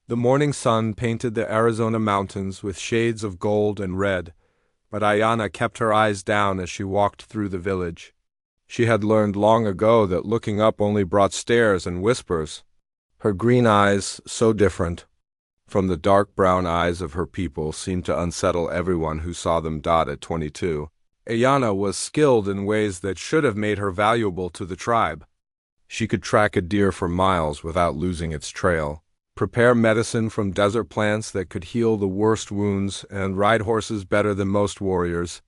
The morning sun painted the Arizona mountains with shades of gold and red, but Ayana kept her eyes down as she walked through the village. She had learned long ago that looking up only brought stares and whispers. Her green eyes, so different from the dark brown eyes of her people, seemed to unsettle everyone who saw them dot at 22. Ayana was skilled in ways that should have made her valuable to the tribe. She could track a deer for miles without losing its trail, prepare medicine from desert plants that could heal the worst wounds, and ride horses better than most warriors.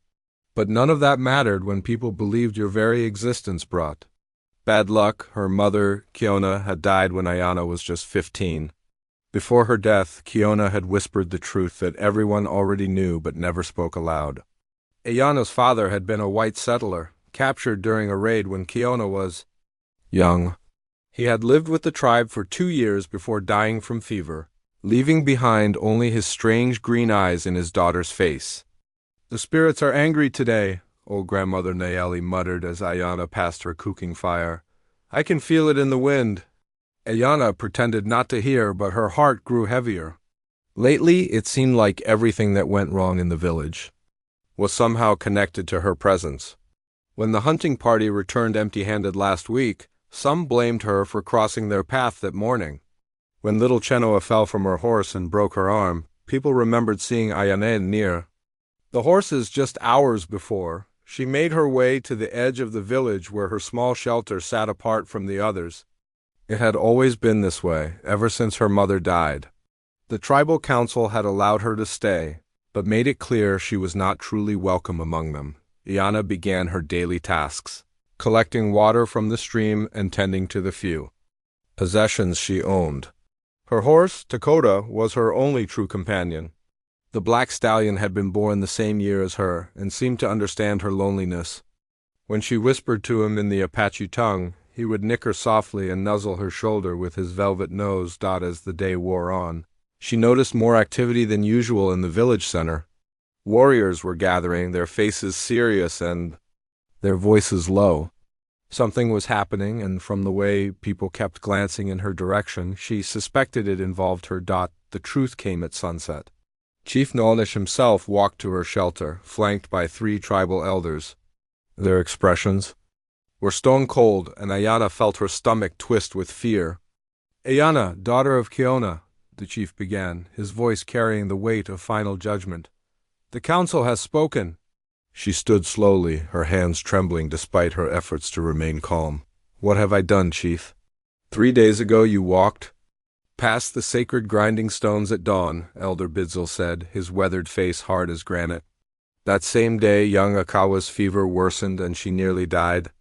But none of that mattered when people believed your very existence brought bad luck. Her mother, Kiona, had died when Ayana was just 15. Before her death, Kiona had whispered the truth that everyone already knew but never spoke aloud. Ayana's father had been a white settler, captured during a raid when Kiona was young. He had lived with the tribe for 2 years before dying from fever, leaving behind only his strange green eyes in his daughter's face. "The spirits are angry today," old grandmother Nayeli muttered as Ayana passed her cooking fire. "I can feel it in the wind." Ayana pretended not to hear, but her heart grew heavier. Lately, it seemed like everything that went wrong in the village was somehow connected to her presence. When the hunting party returned empty-handed last week, some blamed her for crossing their path that morning. When little Chenoa fell from her horse and broke her arm, people remembered seeing Ayana near the horses just hours before. She made her way to the edge of the village where her small shelter sat apart from the others. It had always been this way, ever since her mother died. The tribal council had allowed her to stay, but made it clear she was not truly welcome among them. Ayana began her daily tasks, collecting water from the stream and tending to the few possessions she owned. Her horse, Dakota, was her only true companion. The black stallion had been born the same year as her and seemed to understand her loneliness. When she whispered to him in the Apache tongue, he would nick her softly and nuzzle her shoulder with his velvet nose. As the day wore on, she noticed more activity than usual in the village center. Warriors were gathering, their faces serious and their voices low. Something was happening, and from the way people kept glancing in her direction, she suspected it involved her. The truth came at sunset. Chief Nolnish himself walked to her shelter, flanked by 3 tribal elders. Their expressions were stone cold, and Ayana felt her stomach twist with fear. "Ayana, daughter of Kiona," the chief began, his voice carrying the weight of final judgment. "The council has spoken." She stood slowly, her hands trembling despite her efforts to remain calm. "What have I done, chief?" "3 days ago you walked past the sacred grinding stones at dawn," Elder Bidzil said, his weathered face hard as granite. "That same day young Akawa's fever worsened and she nearly died.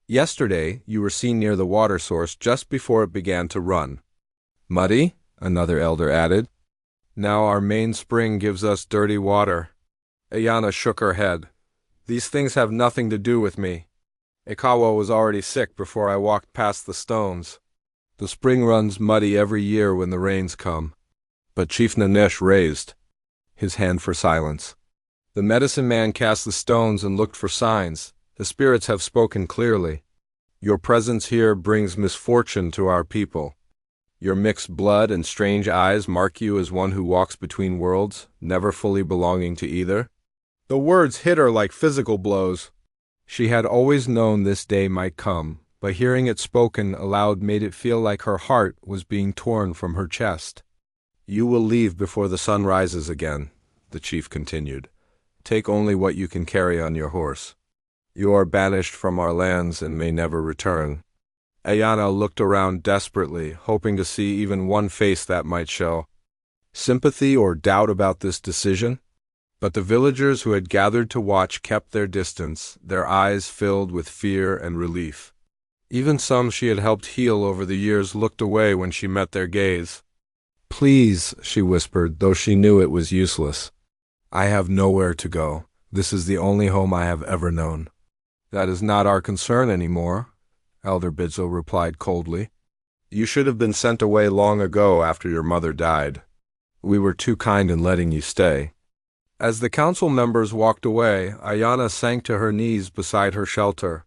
Yesterday you were seen near the water source just before it began to run. Muddy?" another elder added. "Now our main spring gives us dirty water." Ayana shook her head. "These things have nothing to do with me. Akawa was already sick before I walked past the stones. The spring runs muddy every year when the rains come." But Chief Nanesh raised his hand for silence. "The medicine man cast the stones and looked for signs. The spirits have spoken clearly. Your presence here brings misfortune to our people. Your mixed blood and strange eyes mark you as one who walks between worlds, never fully belonging to either." The words hit her like physical blows. She had always known this day might come, but hearing it spoken aloud made it feel like her heart was being torn from her chest. "You will leave before the sun rises again," the chief continued. "Take only what you can carry on your horse. You are banished from our lands and may never return." Ayana looked around desperately, hoping to see even one face that might show sympathy or doubt about this decision. But the villagers who had gathered to watch kept their distance, their eyes filled with fear and relief. Even some she had helped heal over the years looked away when she met their gaze. "Please," she whispered, though she knew it was useless. "I have nowhere to go. This is the only home I have ever known." "That is not our concern anymore," Elder Bidzil replied coldly. "You should have been sent away long ago after your mother died. We were too kind in letting you stay." As the council members walked away, Ayana sank to her knees beside her shelter.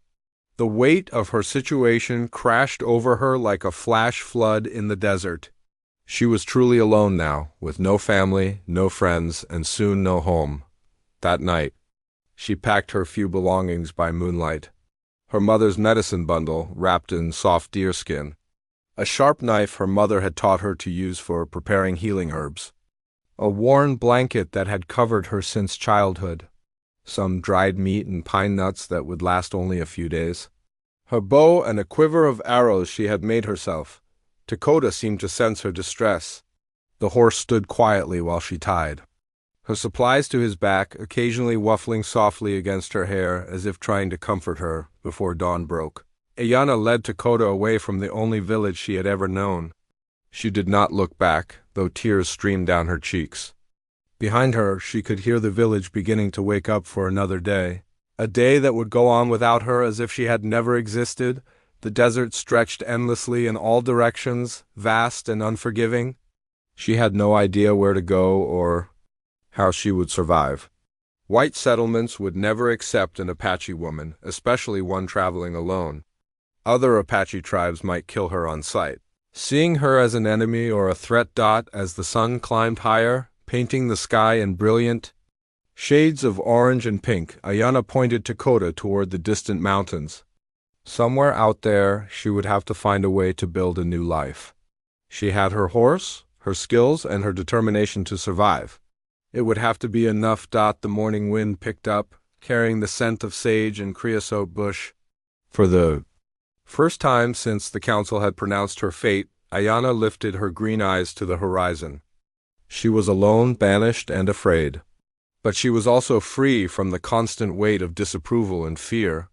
The weight of her situation crashed over her like a flash flood in the desert. She was truly alone now, with no family, no friends, and soon no home. That night, she packed her few belongings by moonlight. Her mother's medicine bundle, wrapped in soft deerskin. A sharp knife her mother had taught her to use for preparing healing herbs. A worn blanket that had covered her since childhood. Some dried meat and pine nuts that would last only a few days. Her bow and a quiver of arrows she had made herself. Dakota seemed to sense her distress. The horse stood quietly while she tied her supplies to his back, occasionally waffling softly against her hair as if trying to comfort her before dawn broke. Ayana led Dakota away from the only village she had ever known. She did not look back, though tears streamed down her cheeks. Behind her, she could hear the village beginning to wake up for another day. A day that would go on without her as if she had never existed. The desert stretched endlessly in all directions, vast and unforgiving. She had no idea where to go or how she would survive. White settlements would never accept an Apache woman, especially one traveling alone. Other Apache tribes might kill her on sight. Seeing her as an enemy or a threat. As the sun climbed higher, painting the sky in brilliant shades of orange and pink, Ayana pointed Dakota toward the distant mountains. Somewhere out there, she would have to find a way to build a new life. She had her horse, her skills, and her determination to survive. It would have to be enough. The morning wind picked up, carrying the scent of sage and creosote bush. For the first time since the council had pronounced her fate, Ayana lifted her green eyes to the horizon. She was alone, banished, and afraid. But she was also free from the constant weight of disapproval and fear.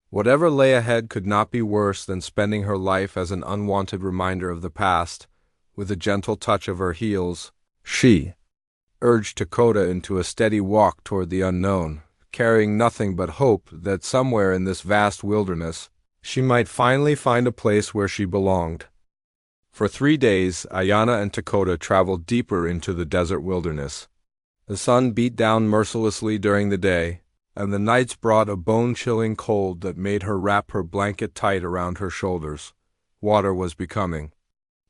Whatever lay ahead could not be worse than spending her life as an unwanted reminder of the past. With a gentle touch of her heels, she urged Dakota into a steady walk toward the unknown, carrying nothing but hope that somewhere in this vast wilderness, she might finally find a place where she belonged. For 3 days, Ayana and Dakota traveled deeper into the desert wilderness. The sun beat down mercilessly during the day, and the nights brought a bone-chilling cold that made her wrap her blanket tight around her shoulders. Water was becoming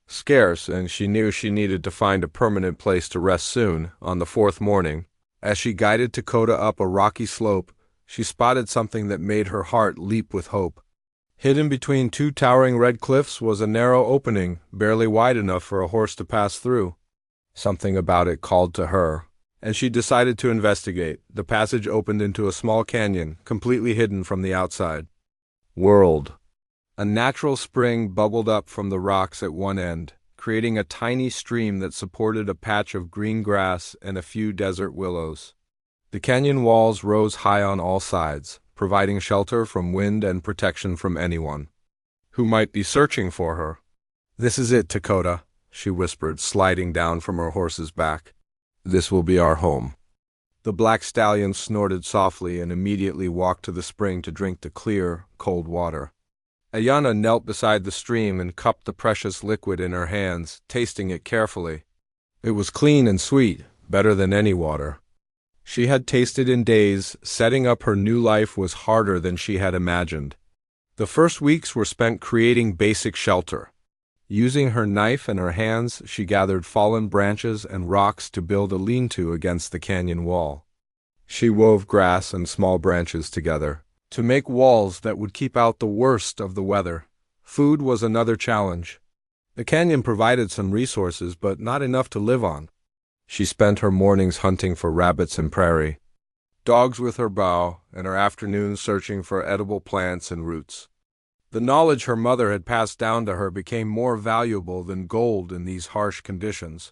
scarce, and she knew she needed to find a permanent place to rest soon. On the 4th morning, as she guided Dakota up a rocky slope, she spotted something that made her heart leap with hope. Hidden between 2 towering red cliffs was a narrow opening, barely wide enough for a horse to pass through. Something about it called to her, and she decided to investigate. The passage opened into a small canyon, completely hidden from the outside world. A natural spring bubbled up from the rocks at one end, creating a tiny stream that supported a patch of green grass and a few desert willows. The canyon walls rose high on all sides, providing shelter from wind and protection from anyone who might be searching for her. "This is it, Dakota," she whispered, sliding down from her horse's back. "This will be our home." The black stallion snorted softly and immediately walked to the spring to drink the clear, cold water. Ayana knelt beside the stream and cupped the precious liquid in her hands, tasting it carefully. It was clean and sweet, better than any water she had tasted in days. Setting up her new life was harder than she had imagined. The first weeks were spent creating basic shelter. Using her knife and her hands, she gathered fallen branches and rocks to build a lean-to against the canyon wall. She wove grass and small branches together to make walls that would keep out the worst of the weather. Food was another challenge. The canyon provided some resources, but not enough to live on. She spent her mornings hunting for rabbits and prairie dogs with her bow, and her afternoons searching for edible plants and roots. The knowledge her mother had passed down to her became more valuable than gold in these harsh conditions.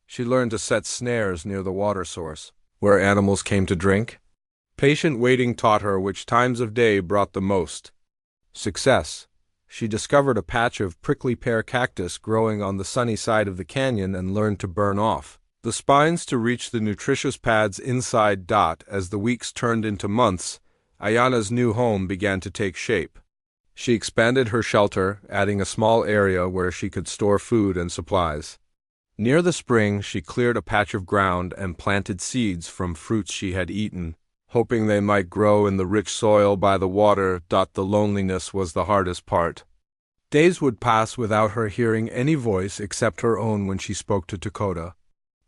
She learned to set snares near the water source, where animals came to drink. Patient waiting taught her which times of day brought the most success. She discovered a patch of prickly pear cactus growing on the sunny side of the canyon and learned to burn off the spines to reach the nutritious pads inside. As the weeks turned into months, Ayana's new home began to take shape. She expanded her shelter, adding a small area where she could store food and supplies. Near the spring, she cleared a patch of ground and planted seeds from fruits she had eaten, hoping they might grow in the rich soil by the water. The loneliness was the hardest part. Days would pass without her hearing any voice except her own when she spoke to Dakota.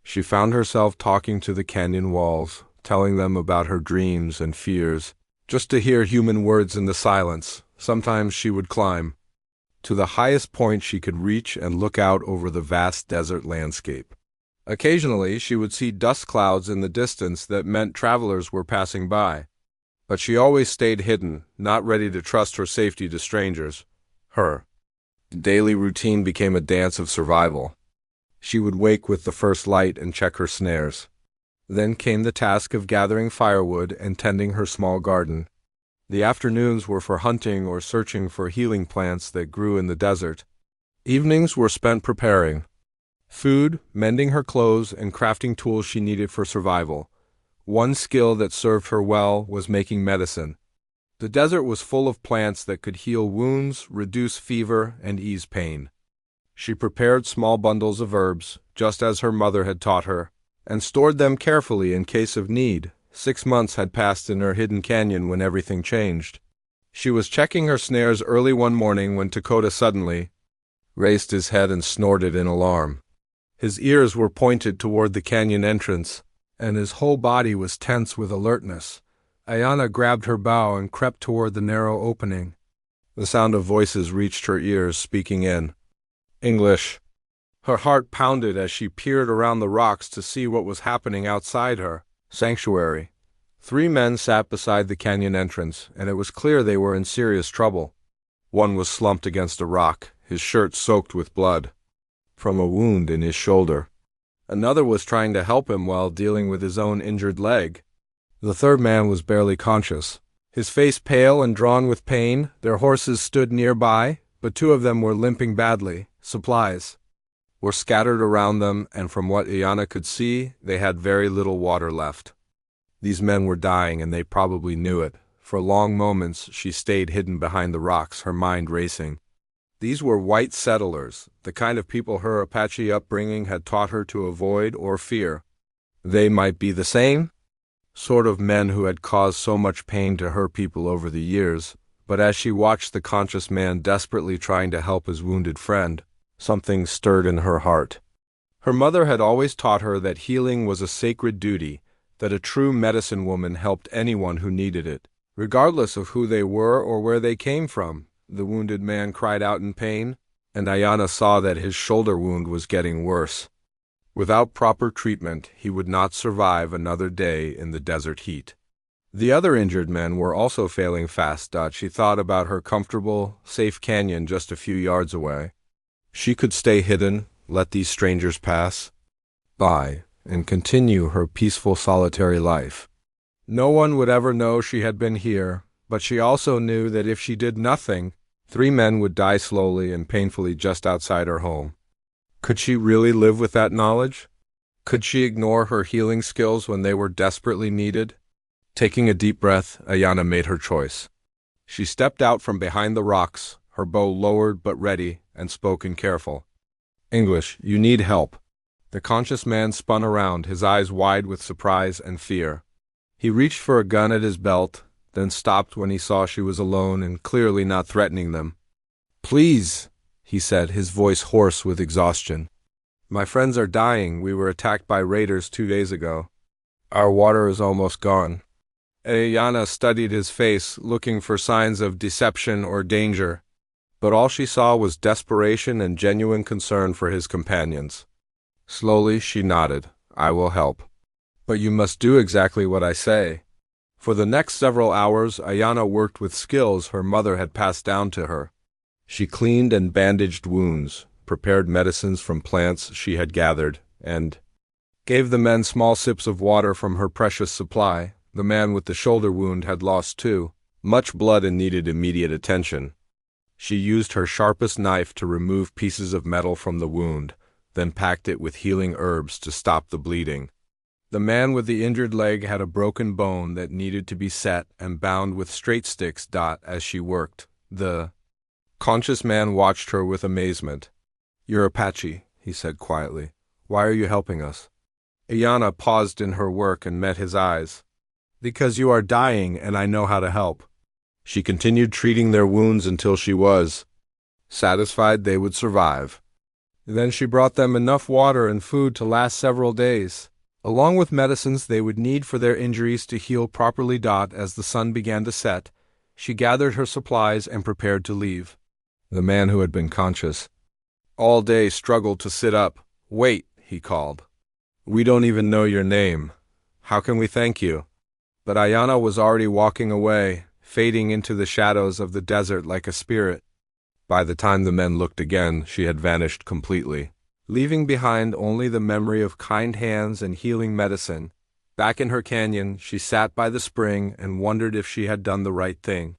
She found herself talking to the canyon walls, telling them about her dreams and fears, just to hear human words in the silence. Sometimes she would climb to the highest point she could reach and look out over the vast desert landscape. Occasionally, she would see dust clouds in the distance that meant travelers were passing by. But she always stayed hidden, not ready to trust her safety to strangers. Her daily routine became a dance of survival. She would wake with the first light and check her snares. Then came the task of gathering firewood and tending her small garden. The afternoons were for hunting or searching for healing plants that grew in the desert. Evenings were spent preparing food, mending her clothes, and crafting tools she needed for survival. One skill that served her well was making medicine. The desert was full of plants that could heal wounds, reduce fever, and ease pain. She prepared small bundles of herbs, just as her mother had taught her, and stored them carefully in case of need. 6 months had passed in her hidden canyon when everything changed. She was checking her snares early one morning when Dakota suddenly raised his head and snorted in alarm. His ears were pointed toward the canyon entrance, and his whole body was tense with alertness. Ayana grabbed her bow and crept toward the narrow opening. The sound of voices reached her ears, speaking in English. Her heart pounded as she peered around the rocks to see what was happening outside her sanctuary. 3 men sat beside the canyon entrance, and it was clear they were in serious trouble. One was slumped against a rock, his shirt soaked with blood from a wound in his shoulder. Another was trying to help him while dealing with his own injured leg. The third man was barely conscious, his face pale and drawn with pain. Their horses stood nearby, but 2 of them were limping badly. Supplies were scattered around them, and from what Ayana could see, they had very little water left. These men were dying, and they probably knew it. For long moments, she stayed hidden behind the rocks, her mind racing. These were white settlers, the kind of people her Apache upbringing had taught her to avoid or fear. They might be the same sort of men who had caused so much pain to her people over the years, but as she watched the conscious man desperately trying to help his wounded friend, something stirred in her heart. Her mother had always taught her that healing was a sacred duty, that a true medicine woman helped anyone who needed it, regardless of who they were or where they came from. The wounded man cried out in pain, and Ayana saw that his shoulder wound was getting worse. Without proper treatment, he would not survive another day in the desert heat. The other injured men were also failing fast. She thought about her comfortable, safe canyon just a few yards away. She could stay hidden, let these strangers pass by, and continue her peaceful, solitary life. No one would ever know she had been here, but she also knew that if she did nothing, 3 men would die slowly and painfully just outside her home. Could she really live with that knowledge? Could she ignore her healing skills when they were desperately needed? Taking a deep breath, Ayana made her choice. She stepped out from behind the rocks, her bow lowered but ready, and spoke in careful English. You need help. The conscious man spun around, his eyes wide with surprise and fear. He reached for a gun at his belt, then stopped when he saw she was alone and clearly not threatening them. Please, he said, his voice hoarse with exhaustion. My friends are dying. We were attacked by raiders 2 days ago. Our water is almost gone. Ayana studied his face, looking for signs of deception or danger, but all she saw was desperation and genuine concern for his companions. Slowly she nodded. I will help. But you must do exactly what I say. For the next several hours, Ayana worked with skills her mother had passed down to her. She cleaned and bandaged wounds, prepared medicines from plants she had gathered, and gave the men small sips of water from her precious supply. The man with the shoulder wound had lost, too, much blood and needed immediate attention. She used her sharpest knife to remove pieces of metal from the wound, then packed it with healing herbs to stop the bleeding. The man with the injured leg had a broken bone that needed to be set and bound with straight sticks. As she worked, the conscious man watched her with amazement. You're Apache, he said quietly. Why are you helping us? Ayana paused in her work and met his eyes. Because you are dying and I know how to help. She continued treating their wounds until she was satisfied they would survive. Then she brought them enough water and food to last several days, along with medicines they would need for their injuries to heal properly. As the sun began to set, she gathered her supplies and prepared to leave. The man who had been conscious all day struggled to sit up. "Wait," he called. "We don't even know your name. How can we thank you?" But Ayana was already walking away, fading into the shadows of the desert like a spirit. By the time the men looked again, she had vanished completely, leaving behind only the memory of kind hands and healing medicine. Back in her canyon, she sat by the spring and wondered if she had done the right thing.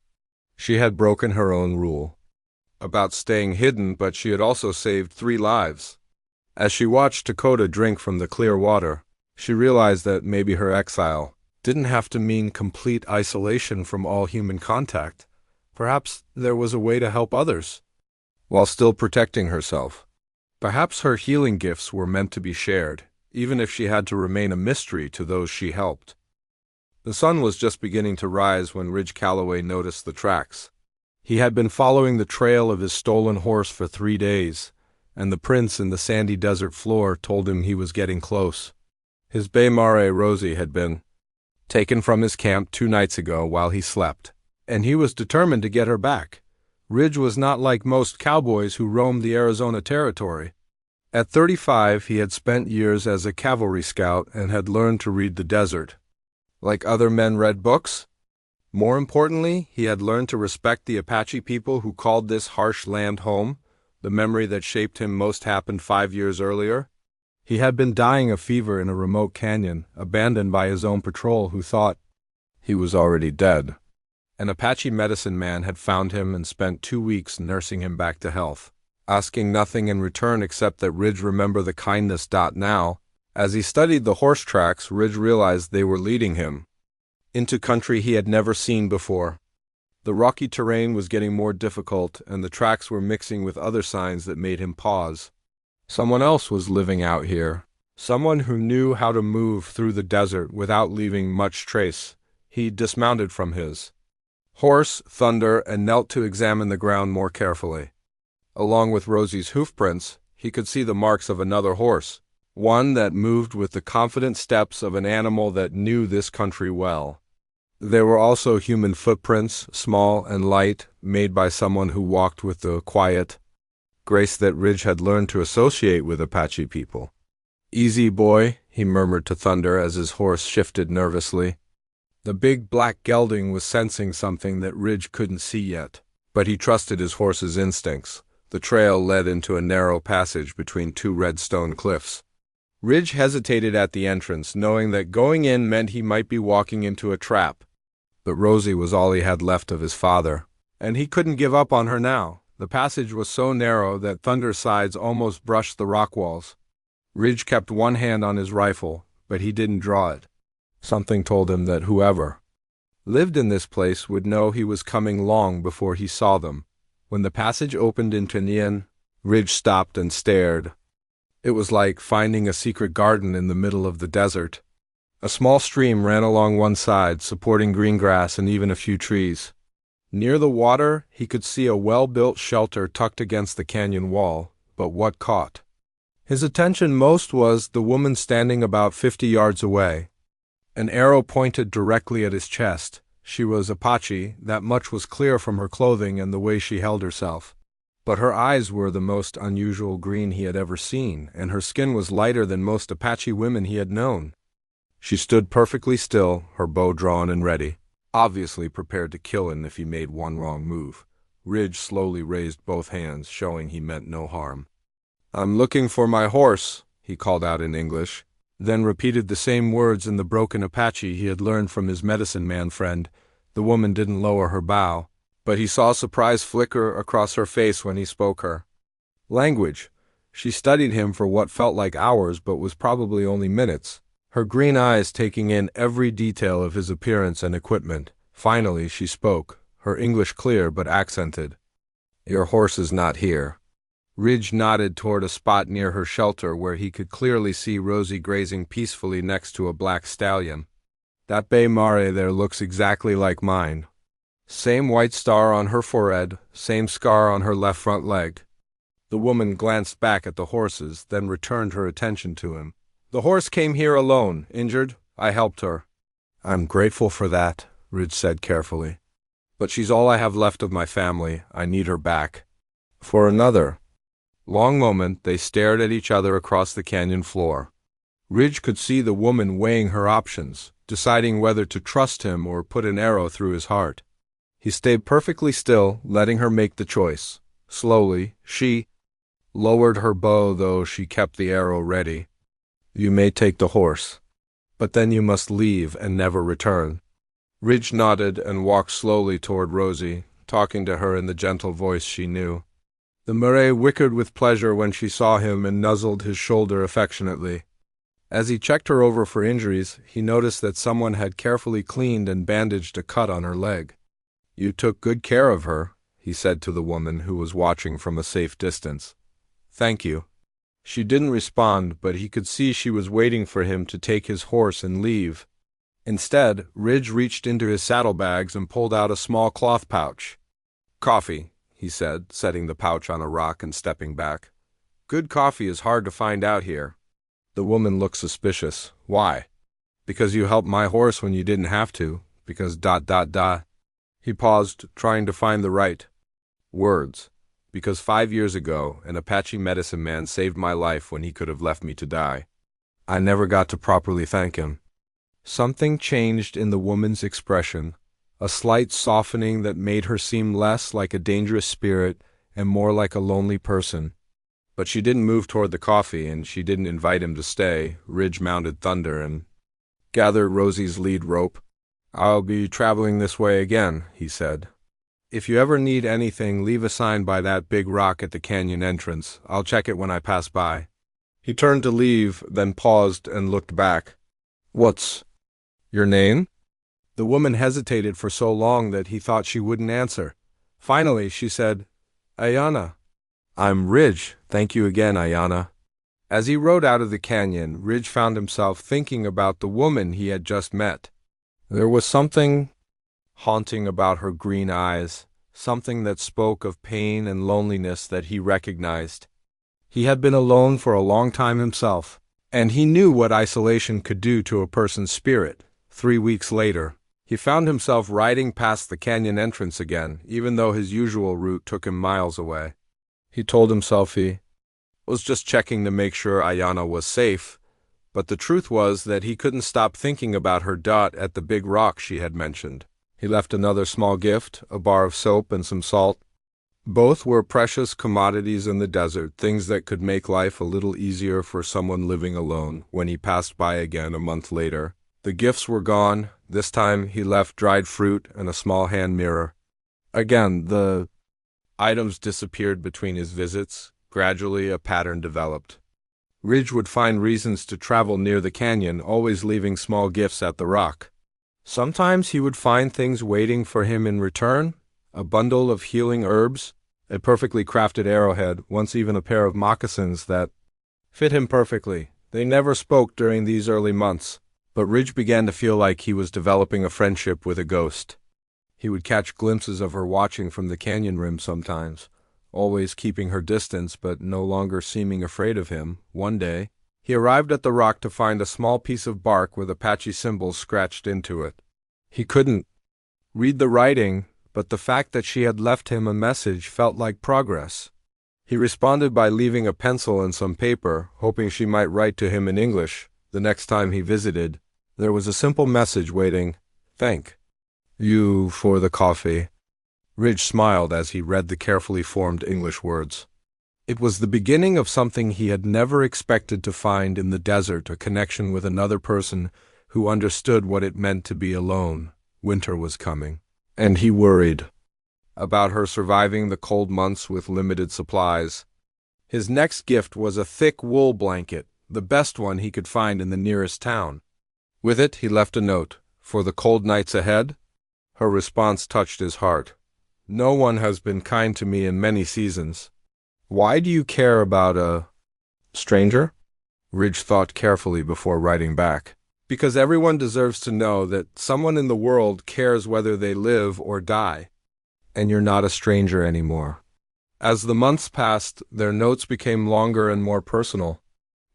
She had broken her own rule about staying hidden, but she had also saved 3 lives. As she watched Dakota drink from the clear water, she realized that maybe her exile didn't have to mean complete isolation from all human contact. Perhaps there was a way to help others while still protecting herself. Perhaps her healing gifts were meant to be shared, even if she had to remain a mystery to those she helped. The sun was just beginning to rise when Ridge Calloway noticed the tracks. He had been following the trail of his stolen horse for 3 days, and the prints in the sandy desert floor told him he was getting close. His bay mare Rosie had been taken from his camp 2 nights ago while he slept, and he was determined to get her back. Ridge was not like most cowboys who roamed the Arizona Territory. At 35, he had spent years as a cavalry scout and had learned to read the desert like other men read books. More importantly, he had learned to respect the Apache people who called this harsh land home. The memory that shaped him most happened 5 years earlier. He had been dying of fever in a remote canyon, abandoned by his own patrol who thought he was already dead. An Apache medicine man had found him and spent 2 weeks nursing him back to health, asking nothing in return except that Ridge remember the kindness. Now, as he studied the horse tracks, Ridge realized they were leading him into country he had never seen before. The rocky terrain was getting more difficult, and the tracks were mixing with other signs that made him pause. Someone else was living out here, someone who knew how to move through the desert without leaving much trace. He dismounted from his horse, Thunder, and knelt to examine the ground more carefully. Along with Rosie's hoofprints, he could see the marks of another horse, one that moved with the confident steps of an animal that knew this country well. There were also human footprints, small and light, made by someone who walked with the quiet grace that Ridge had learned to associate with Apache people. "Easy, boy," he murmured to Thunder as his horse shifted nervously. The big black gelding was sensing something that Ridge couldn't see yet, but he trusted his horse's instincts. The trail led into a narrow passage between 2 red stone cliffs. Ridge hesitated at the entrance, knowing that going in meant he might be walking into a trap. But Rosie was all he had left of his father, and he couldn't give up on her now. The passage was so narrow that Thunder's sides almost brushed the rock walls. Ridge kept one hand on his rifle, but he didn't draw it. Something told him that whoever lived in this place would know he was coming long before he saw them. When the passage opened into Nian, Ridge stopped and stared. It was like finding a secret garden in the middle of the desert. A small stream ran along one side, supporting green grass and even a few trees. Near the water, he could see a well-built shelter tucked against the canyon wall, but what caught his attention most was the woman standing about 50 yards away. An arrow pointed directly at his chest. She was Apache, that much was clear from her clothing and the way she held herself. But her eyes were the most unusual green he had ever seen, and her skin was lighter than most Apache women he had known. She stood perfectly still, her bow drawn and ready, obviously prepared to kill him if he made one wrong move. Ridge slowly raised both hands, showing he meant no harm. "I'm looking for my horse," he called out in English, then repeated the same words in the broken Apache he had learned from his medicine man friend. The woman didn't lower her bow, but he saw surprise flicker across her face when he spoke her language. She studied him for what felt like hours but was probably only minutes, her green eyes taking in every detail of his appearance and equipment. Finally she spoke, her English clear but accented. "Your horse is not here." Ridge nodded toward a spot near her shelter where he could clearly see Rosie grazing peacefully next to a black stallion. "That bay mare there looks exactly like mine." Same white star on her forehead, same scar on her left front leg. The woman glanced back at the horses, then returned her attention to him. The horse came here alone, injured. I helped her. I'm grateful for that, Ridge said carefully. But she's all I have left of my family. I need her back. For another long moment, they stared at each other across the canyon floor. Ridge could see the woman weighing her options, deciding whether to trust him or put an arrow through his heart. He stayed perfectly still, letting her make the choice. Slowly, she lowered her bow, though she kept the arrow ready. You may take the horse, but then you must leave and never return. Ridge nodded and walked slowly toward Rosie, talking to her in the gentle voice she knew. The Murray whickered with pleasure when she saw him and nuzzled his shoulder affectionately. As he checked her over for injuries, he noticed that someone had carefully cleaned and bandaged a cut on her leg. You took good care of her, he said to the woman who was watching from a safe distance. Thank you. She didn't respond, but he could see she was waiting for him to take his horse and leave. Instead, Ridge reached into his saddlebags and pulled out a small cloth pouch. Coffee, he said, setting the pouch on a rock and stepping back. Good coffee is hard to find out here. The woman looked suspicious. Why? Because you helped my horse when you didn't have to. Because ... He paused, trying to find the right words. Because 5 years ago, an Apache medicine man saved my life when he could have left me to die. I never got to properly thank him. Something changed in the woman's expression, a slight softening that made her seem less like a dangerous spirit and more like a lonely person. But she didn't move toward the coffee, and she didn't invite him to stay. Ridge mounted Thunder and gathered Rosie's lead rope. I'll be traveling this way again, he said. If you ever need anything, leave a sign by that big rock at the canyon entrance. I'll check it when I pass by. He turned to leave, then paused and looked back. What's your name? The woman hesitated for so long that he thought she wouldn't answer. Finally, she said, Ayana. I'm Ridge. Thank you again, Ayana. As he rode out of the canyon, Ridge found himself thinking about the woman he had just met. There was something haunting about her green eyes, something that spoke of pain and loneliness that he recognized. He had been alone for a long time himself, and he knew what isolation could do to a person's spirit. 3 weeks later, he found himself riding past the canyon entrance again, even though his usual route took him miles away. He told himself he was just checking to make sure Ayana was safe, but the truth was that he couldn't stop thinking about her dot at the big rock she had mentioned. He left another small gift, a bar of soap and some salt. Both were precious commodities in the desert, things that could make life a little easier for someone living alone. When he passed by again a month later, the gifts were gone. This time he left dried fruit and a small hand mirror. Again, the items disappeared between his visits. Gradually, a pattern developed. Ridge would find reasons to travel near the canyon, always leaving small gifts at the rock. Sometimes he would find things waiting for him in return, a bundle of healing herbs, a perfectly crafted arrowhead, once even a pair of moccasins that fit him perfectly. They never spoke during these early months, but Ridge began to feel like he was developing a friendship with a ghost. He would catch glimpses of her watching from the canyon rim sometimes, always keeping her distance but no longer seeming afraid of him. One day, he arrived at the rock to find a small piece of bark with Apache symbols scratched into it. He couldn't read the writing, but the fact that she had left him a message felt like progress. He responded by leaving a pencil and some paper, hoping she might write to him in English. The next time he visited, there was a simple message waiting. Thank you for the coffee. Ridge smiled as he read the carefully formed English words. It was the beginning of something he had never expected to find in the desert, a connection with another person who understood what it meant to be alone. Winter was coming, and he worried about her surviving the cold months with limited supplies. His next gift was a thick wool blanket, the best one he could find in the nearest town. With it, he left a note. For the cold nights ahead? Her response touched his heart. No one has been kind to me in many seasons. Why do you care about a stranger? Ridge thought carefully before writing back. Because everyone deserves to know that someone in the world cares whether they live or die, and you're not a stranger anymore. As the months passed, their notes became longer and more personal.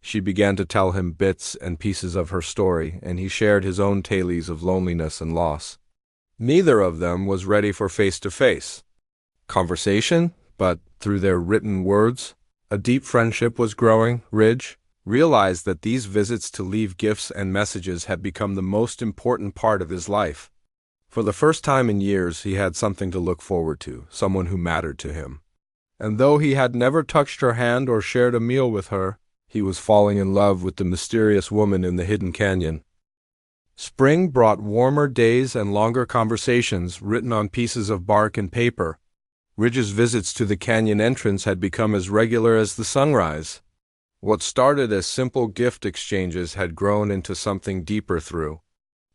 She began to tell him bits and pieces of her story, and he shared his own tales of loneliness and loss. Neither of them was ready for face-to-face conversation, but through their written words, a deep friendship was growing. Ridge realized that these visits to leave gifts and messages had become the most important part of his life. For the first time in years, he had something to look forward to, someone who mattered to him. And though he had never touched her hand or shared a meal with her, he was falling in love with the mysterious woman in the hidden canyon. Spring brought warmer days and longer conversations written on pieces of bark and paper. Ridge's visits to the canyon entrance had become as regular as the sunrise. What started as simple gift exchanges had grown into something deeper through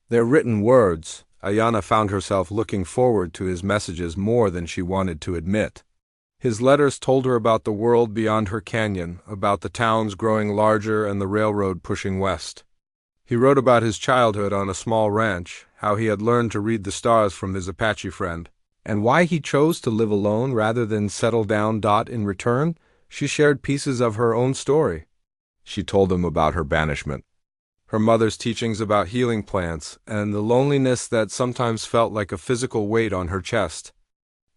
their written words. Ayanna found herself looking forward to his messages more than she wanted to admit. His letters told her about the world beyond her canyon, about the towns growing larger and the railroad pushing west. He wrote about his childhood on a small ranch, how he had learned to read the stars from his Apache friend, and why he chose to live alone rather than settle down. In return, she shared pieces of her own story. She told him about her banishment, her mother's teachings about healing plants, and the loneliness that sometimes felt like a physical weight on her chest.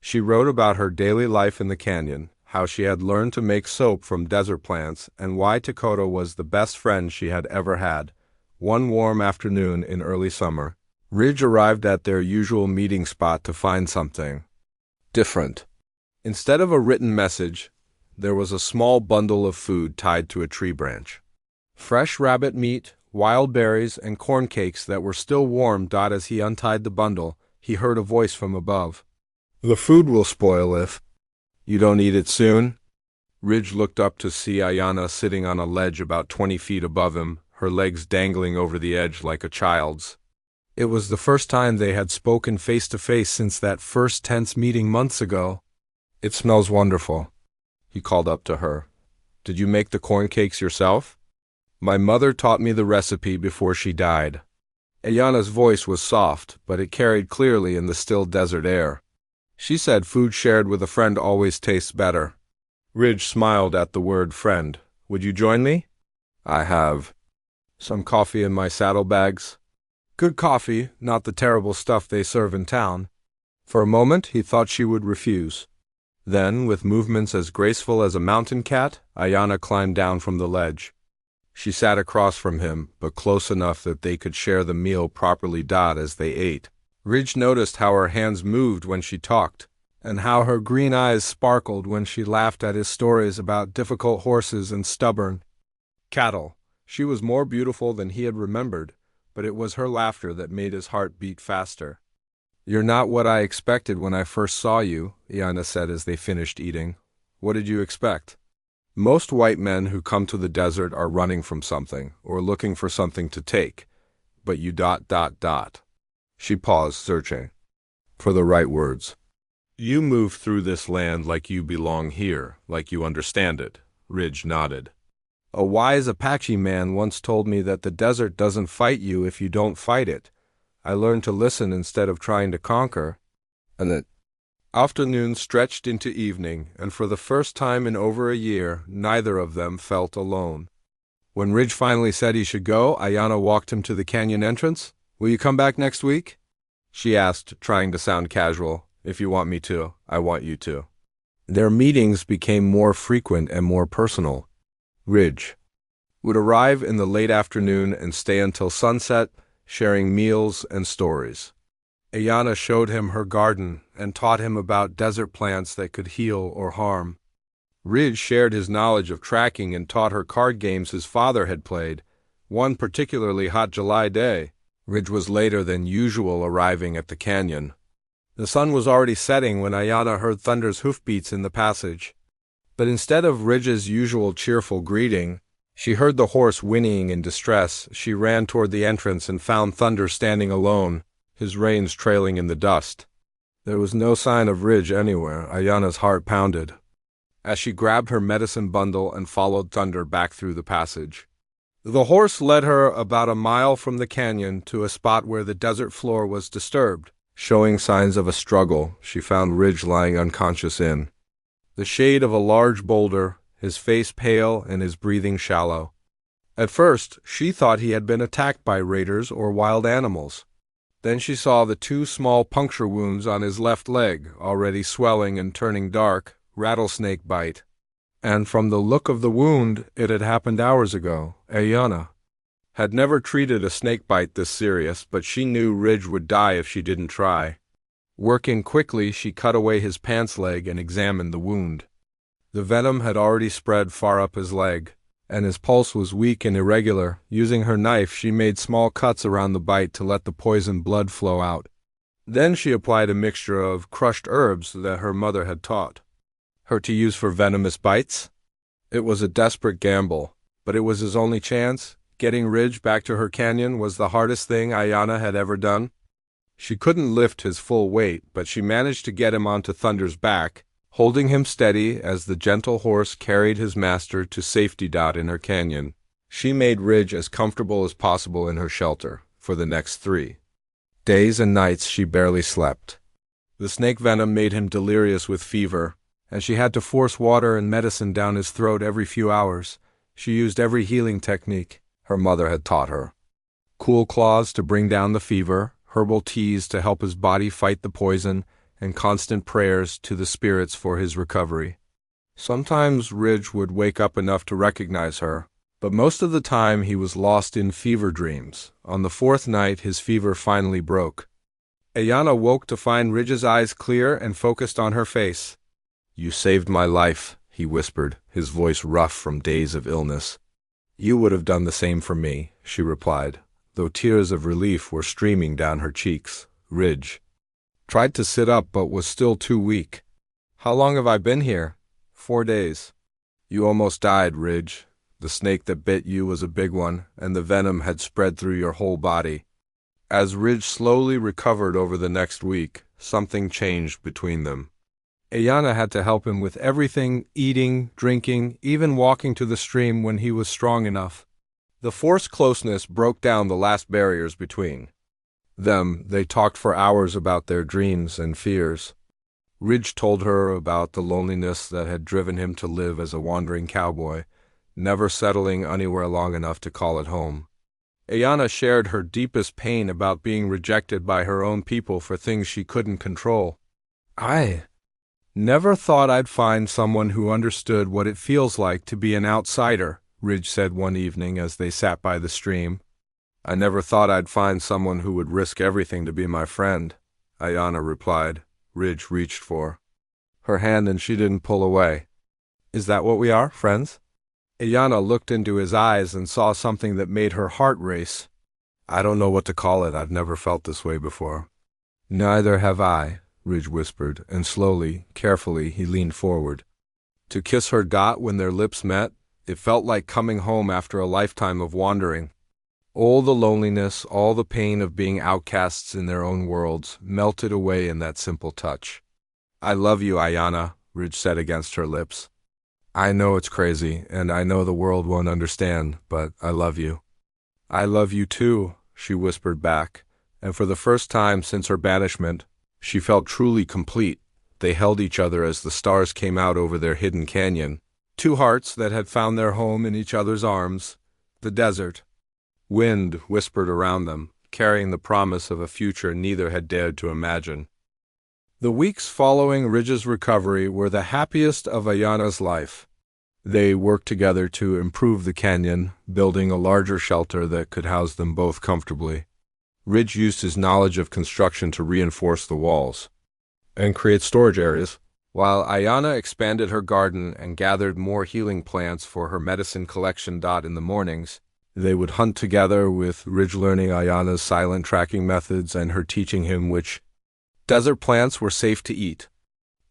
She wrote about her daily life in the canyon, how she had learned to make soap from desert plants, and why Dakota was the best friend she had ever had. One warm afternoon in early summer, Ridge arrived at their usual meeting spot to find something different. Instead of a written message, there was a small bundle of food tied to a tree branch. Fresh rabbit meat, wild berries, and corn cakes that were still warm. As he untied the bundle, he heard a voice from above. "The food will spoil if you don't eat it soon." Ridge looked up to see Ayanna sitting on a ledge about 20 feet above him, her legs dangling over the edge like a child's. It was the first time they had spoken face-to-face since that first tense meeting months ago. "It smells wonderful," he called up to her. "Did you make the corn cakes yourself?" "My mother taught me the recipe before she died." Ayanna's voice was soft, but it carried clearly in the still desert air. She said food shared with a friend always tastes better. Ridge smiled at the word friend. "Would you join me?" "I have some coffee in my saddlebags." Good coffee, not the terrible stuff they serve in town. For a moment, he thought she would refuse. Then, with movements as graceful as a mountain cat, Ayanna climbed down from the ledge. She sat across from him, but close enough that they could share the meal properly. As they ate, Ridge noticed how her hands moved when she talked, and how her green eyes sparkled when she laughed at his stories about difficult horses and stubborn cattle. She was more beautiful than he had remembered, but it was her laughter that made his heart beat faster. "You're not what I expected when I first saw you," Ayanna said as they finished eating. "What did you expect?" "Most white men who come to the desert are running from something, or looking for something to take. But you. She paused, searching for the right words. "You move through this land like you belong here, like you understand it." Ridge nodded. "A wise Apache man once told me that the desert doesn't fight you if you don't fight it. I learned to listen instead of trying to conquer." And the afternoon stretched into evening, and for the first time in over a year, neither of them felt alone. When Ridge finally said he should go, Ayanna walked him to the canyon entrance. "Will you come back next week?" she asked, trying to sound casual. "If you want me to, I want you to." Their meetings became more frequent and more personal. Ridge would arrive in the late afternoon and stay until sunset, sharing meals and stories. Ayanna showed him her garden and taught him about desert plants that could heal or harm. Ridge shared his knowledge of tracking and taught her card games his father had played, one particularly hot July day. Ridge was later than usual arriving at the canyon. The sun was already setting when Ayanna heard Thunder's hoofbeats in the passage. But instead of Ridge's usual cheerful greeting, she heard the horse whinnying in distress. She ran toward the entrance and found Thunder standing alone, his reins trailing in the dust. There was no sign of Ridge anywhere. Ayanna's heart pounded as she grabbed her medicine bundle and followed Thunder back through the passage. The horse led her about a mile from the canyon to a spot where the desert floor was disturbed. Showing signs of a struggle, she found Ridge lying unconscious in the shade of a large boulder, his face pale and his breathing shallow. At first, she thought he had been attacked by raiders or wild animals. Then she saw the two small puncture wounds on his left leg, already swelling and turning dark, rattlesnake bite. And from the look of the wound, it had happened hours ago. Ayana had never treated a snake bite this serious, but she knew Ridge would die if she didn't try. Working quickly, she cut away his pants leg and examined the wound. The venom had already spread far up his leg, and his pulse was weak and irregular. Using her knife, she made small cuts around the bite to let the poisoned blood flow out. Then she applied a mixture of crushed herbs that her mother had taught her to use for venomous bites. It was a desperate gamble, but it was his only chance. Getting Ridge back to her canyon was the hardest thing Ayana had ever done. She couldn't lift his full weight, but she managed to get him onto Thunder's back, holding him steady as the gentle horse carried his master to safety. In her canyon, she made Ridge as comfortable as possible in her shelter. For the next 3 days and nights she barely slept. The snake venom made him delirious with fever, and she had to force water and medicine down his throat every few hours. She used every healing technique her mother had taught her. Cool cloths to bring down the fever, herbal teas to help his body fight the poison, and constant prayers to the spirits for his recovery. Sometimes Ridge would wake up enough to recognize her, but most of the time he was lost in fever dreams. On the 4th night, his fever finally broke. Ayana woke to find Ridge's eyes clear and focused on her face. "You saved my life," he whispered, his voice rough from days of illness. "You would have done the same for me," she replied, though tears of relief were streaming down her cheeks. Ridge tried to sit up but was still too weak. "How long have I been here?" 4 days. "You almost died, Ridge. The snake that bit you was a big one, and the venom had spread through your whole body." As Ridge slowly recovered over the next week, something changed between them. Ayana had to help him with everything: eating, drinking, even walking to the stream when he was strong enough. The forced closeness broke down the last barriers between them. They talked for hours about their dreams and fears. Ridge told her about the loneliness that had driven him to live as a wandering cowboy, never settling anywhere long enough to call it home. Ayana shared her deepest pain about being rejected by her own people for things she couldn't control. "I never thought I'd find someone who understood what it feels like to be an outsider," Ridge said one evening as they sat by the stream. "I never thought I'd find someone who would risk everything to be my friend," Ayana replied. Ridge reached for her hand and she didn't pull away. "Is that what we are, friends?" Ayana looked into his eyes and saw something that made her heart race. "I don't know what to call it. I've never felt this way before." "Neither have I," Ridge whispered, and slowly, carefully, he leaned forward to kiss her. When their lips met, it felt like coming home after a lifetime of wandering. All the loneliness, all the pain of being outcasts in their own worlds, melted away in that simple touch. "I love you, Ayana," Ridge said against her lips. "I know it's crazy, and I know the world won't understand, but I love you." "I love you too," she whispered back, and for the first time since her banishment, she felt truly complete. They held each other as the stars came out over their hidden canyon. Two hearts that had found their home in each other's arms. The desert wind whispered around them, carrying the promise of a future neither had dared to imagine. The weeks following Ridge's recovery were the happiest of Ayana's life. They worked together to improve the canyon, building a larger shelter that could house them both comfortably. Ridge used his knowledge of construction to reinforce the walls and create storage areas, while Ayana expanded her garden and gathered more healing plants for her medicine collection. In the mornings, they would hunt together, with Ridge learning Ayana's silent tracking methods and her teaching him which desert plants were safe to eat.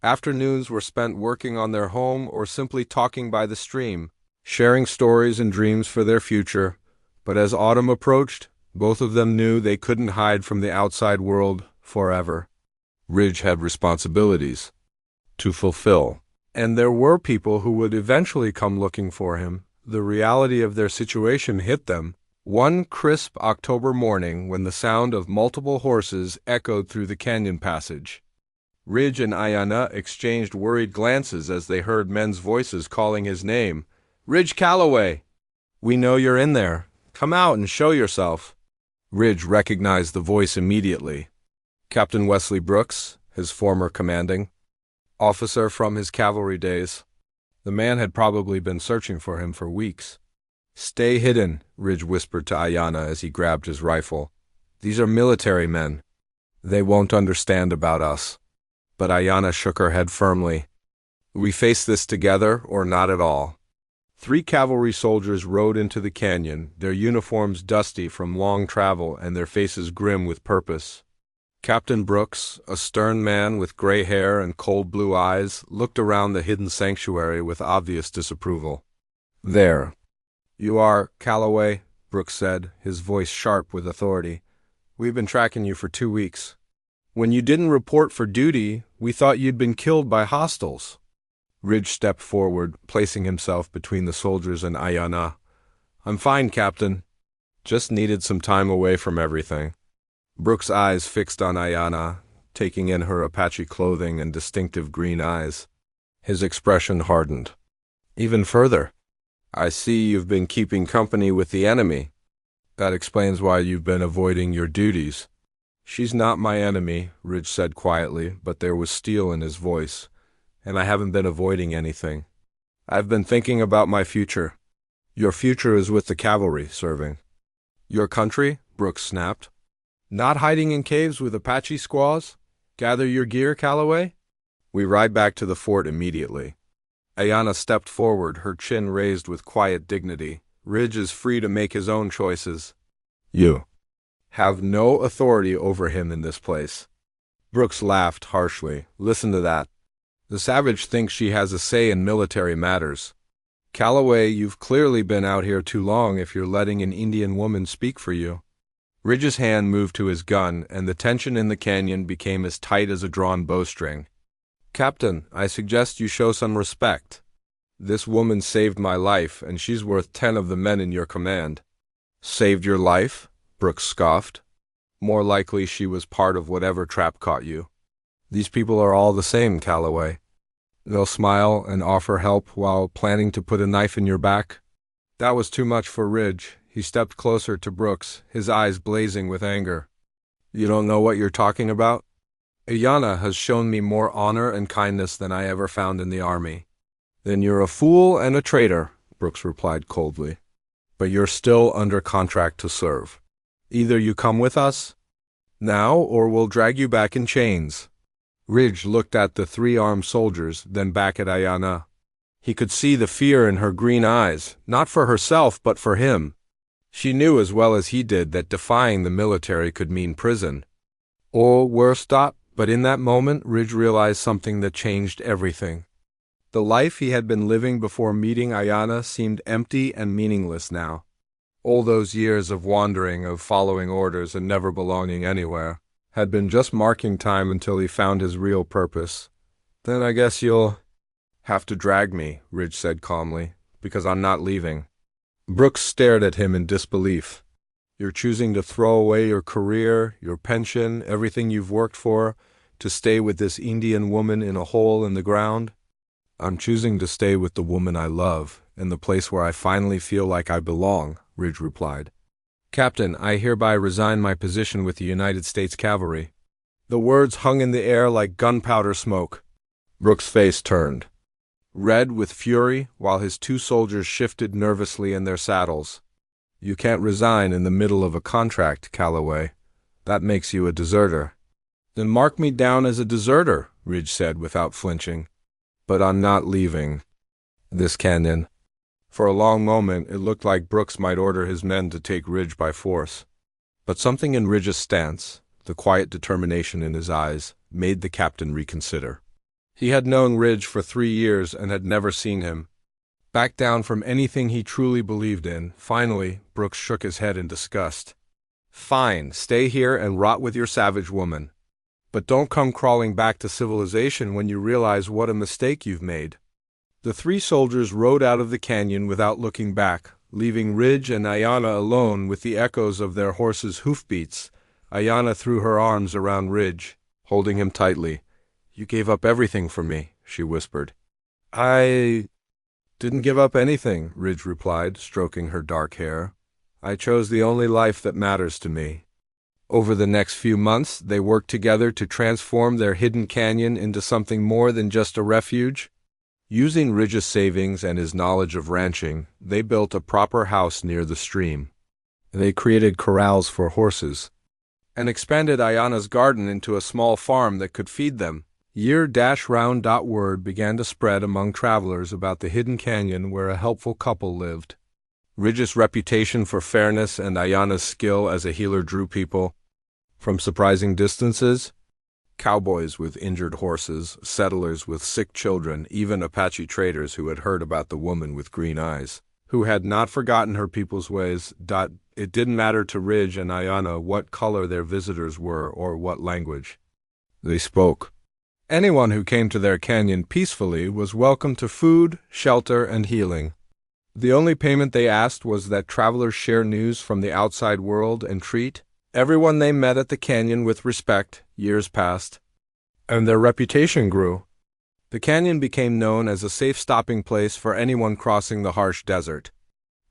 Afternoons were spent working on their home or simply talking by the stream, sharing stories and dreams for their future. But as autumn approached, both of them knew they couldn't hide from the outside world forever. Ridge had responsibilities to fulfill, and there were people who would eventually come looking for him. The reality of their situation hit them. One crisp October morning when the sound of multiple horses echoed through the canyon passage. Ridge and Ayana exchanged worried glances as they heard men's voices calling his name. "Ridge Calloway! We know you're in there. Come out and show yourself." Ridge recognized the voice immediately. Captain Wesley Brooks, his former commanding officer from his cavalry days. The man had probably been searching for him for weeks. "Stay hidden," Ridge whispered to Ayana as he grabbed his rifle. "These are military men. They won't understand about us." But Ayana shook her head firmly. "We face this together or not at all." 3 cavalry soldiers rode into the canyon, their uniforms dusty from long travel and their faces grim with purpose. Captain Brooks, a stern man with gray hair and cold blue eyes, looked around the hidden sanctuary with obvious disapproval. "There you are, Calloway," Brooks said, his voice sharp with authority. "We've been tracking you for 2 weeks. When you didn't report for duty, we thought you'd been killed by hostiles." Ridge stepped forward, placing himself between the soldiers and Ayana. "I'm fine, Captain. Just needed some time away from everything." Brooks' eyes fixed on Ayana, taking in her Apache clothing and distinctive green eyes. His expression hardened. "Even further, I see you've been keeping company with the enemy. That explains why you've been avoiding your duties." "She's not my enemy," Ridge said quietly, but there was steel in his voice. "And I haven't been avoiding anything. I've been thinking about my future." "Your future is with the cavalry, serving." "Your country?" Brooks snapped. "Not hiding in caves with Apache squaws? Gather your gear, Calloway." "We ride back to the fort immediately." Ayana stepped forward, her chin raised with quiet dignity. "Ridge is free to make his own choices. You have no authority over him in this place." Brooks laughed harshly. "Listen to that. The savage thinks she has a say in military matters. Calloway, you've clearly been out here too long if you're letting an Indian woman speak for you." Ridge's hand moved to his gun, and the tension in the canyon became as tight as a drawn bowstring. "Captain, I suggest you show some respect. This woman saved my life, and she's worth 10 of the men in your command." "Saved your life?" Brooks scoffed. "More likely she was part of whatever trap caught you. These people are all the same, Calloway. They'll smile and offer help while planning to put a knife in your back." That was too much for Ridge. He stepped closer to Brooks, his eyes blazing with anger. "You don't know what you're talking about? Ayana has shown me more honor and kindness than I ever found in the army." "Then you're a fool and a traitor," Brooks replied coldly. "But you're still under contract to serve. Either you come with us now or we'll drag you back in chains." Ridge looked at the 3 armed soldiers, then back at Ayana. He could see the fear in her green eyes, not for herself but for him. She knew as well as he did that defying the military could mean prison. Or worse, but in that moment Ridge realized something that changed everything. The life he had been living before meeting Ayana seemed empty and meaningless now. All those years of wandering, of following orders and never belonging anywhere, had been just marking time until he found his real purpose. "Then I guess you'll have to drag me," Ridge said calmly, "because I'm not leaving." Brooks stared at him in disbelief. "You're choosing to throw away your career, your pension, everything you've worked for, to stay with this Indian woman in a hole in the ground?" "I'm choosing to stay with the woman I love, in the place where I finally feel like I belong," Ridge replied. "Captain, I hereby resign my position with the United States Cavalry." The words hung in the air like gunpowder smoke. Brooks' face turned red with fury while his 2 soldiers shifted nervously in their saddles. "You can't resign in the middle of a contract, Calloway. That makes you a deserter." "Then mark me down as a deserter," Ridge said without flinching. "But I'm not leaving this canyon." For a long moment it looked like Brooks might order his men to take Ridge by force. But something in Ridge's stance, the quiet determination in his eyes, made the captain reconsider. He had known Ridge for 3 years and had never seen him back down from anything he truly believed in. Finally, Brooks shook his head in disgust. "Fine, stay here and rot with your savage woman. But don't come crawling back to civilization when you realize what a mistake you've made." The three soldiers rode out of the canyon without looking back, leaving Ridge and Ayana alone with the echoes of their horses' hoofbeats. Ayana threw her arms around Ridge, holding him tightly. "You gave up everything for me," she whispered. "I didn't give up anything," Ridge replied, stroking her dark hair. "I chose the only life that matters to me." Over the next few months, they worked together to transform their hidden canyon into something more than just a refuge. Using Ridge's savings and his knowledge of ranching, they built a proper house near the stream. They created corrals for horses and expanded Ayana's garden into a small farm that could feed them. Year-round word began to spread among travelers about the hidden canyon where a helpful couple lived. Ridge's reputation for fairness and Ayana's skill as a healer drew people from surprising distances. Cowboys with injured horses, settlers with sick children, even Apache traders who had heard about the woman with green eyes, who had not forgotten her people's ways. It didn't matter to Ridge and Ayana what color their visitors were or what language they spoke. Anyone who came to their canyon peacefully was welcome to food, shelter, and healing. The only payment they asked was that travelers share news from the outside world and treat everyone they met at the canyon with respect. Years passed, and their reputation grew. The canyon became known as a safe stopping place for anyone crossing the harsh desert.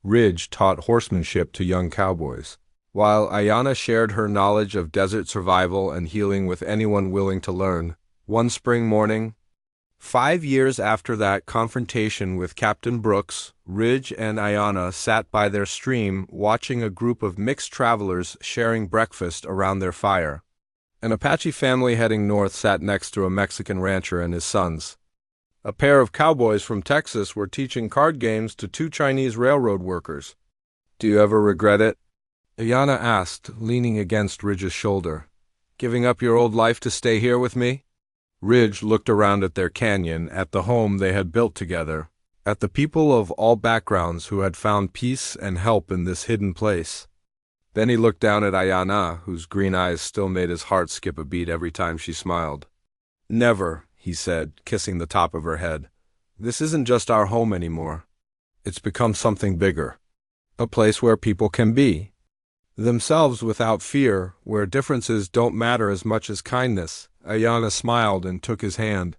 Ridge taught horsemanship to young cowboys, while Ayana shared her knowledge of desert survival and healing with anyone willing to learn. One spring morning, 5 years after that confrontation with Captain Brooks, Ridge and Ayana sat by their stream watching a group of mixed travelers sharing breakfast around their fire. An Apache family heading north sat next to a Mexican rancher and his sons. A pair of cowboys from Texas were teaching card games to 2 Chinese railroad workers. "Do you ever regret it?" Ayana asked, leaning against Ridge's shoulder. "Giving up your old life to stay here with me?" Ridge looked around at their canyon, at the home they had built together, at the people of all backgrounds who had found peace and help in this hidden place. Then he looked down at Ayana, whose green eyes still made his heart skip a beat every time she smiled. "Never," he said, kissing the top of her head. "This isn't just our home anymore. It's become something bigger. A place where people can be themselves without fear, where differences don't matter as much as kindness." Ayana smiled and took his hand.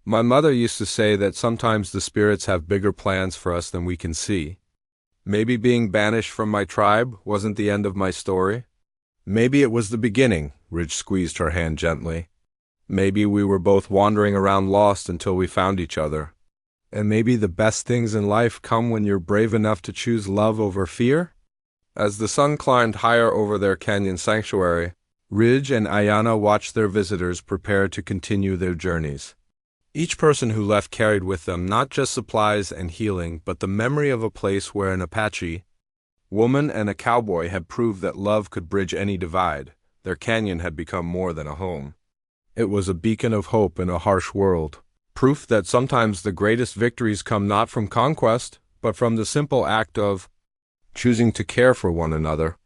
"My mother used to say that sometimes the spirits have bigger plans for us than we can see. Maybe being banished from my tribe wasn't the end of my story. Maybe it was the beginning." Ridge squeezed her hand gently. "Maybe we were both wandering around lost until we found each other. And maybe the best things in life come when you're brave enough to choose love over fear." As the sun climbed higher over their canyon sanctuary, Ridge and Ayana watched their visitors prepare to continue their journeys. Each person who left carried with them not just supplies and healing, but the memory of a place where an Apache woman and a cowboy had proved that love could bridge any divide. Their canyon had become more than a home. It was a beacon of hope in a harsh world, proof that sometimes the greatest victories come not from conquest, but from the simple act of choosing to care for one another.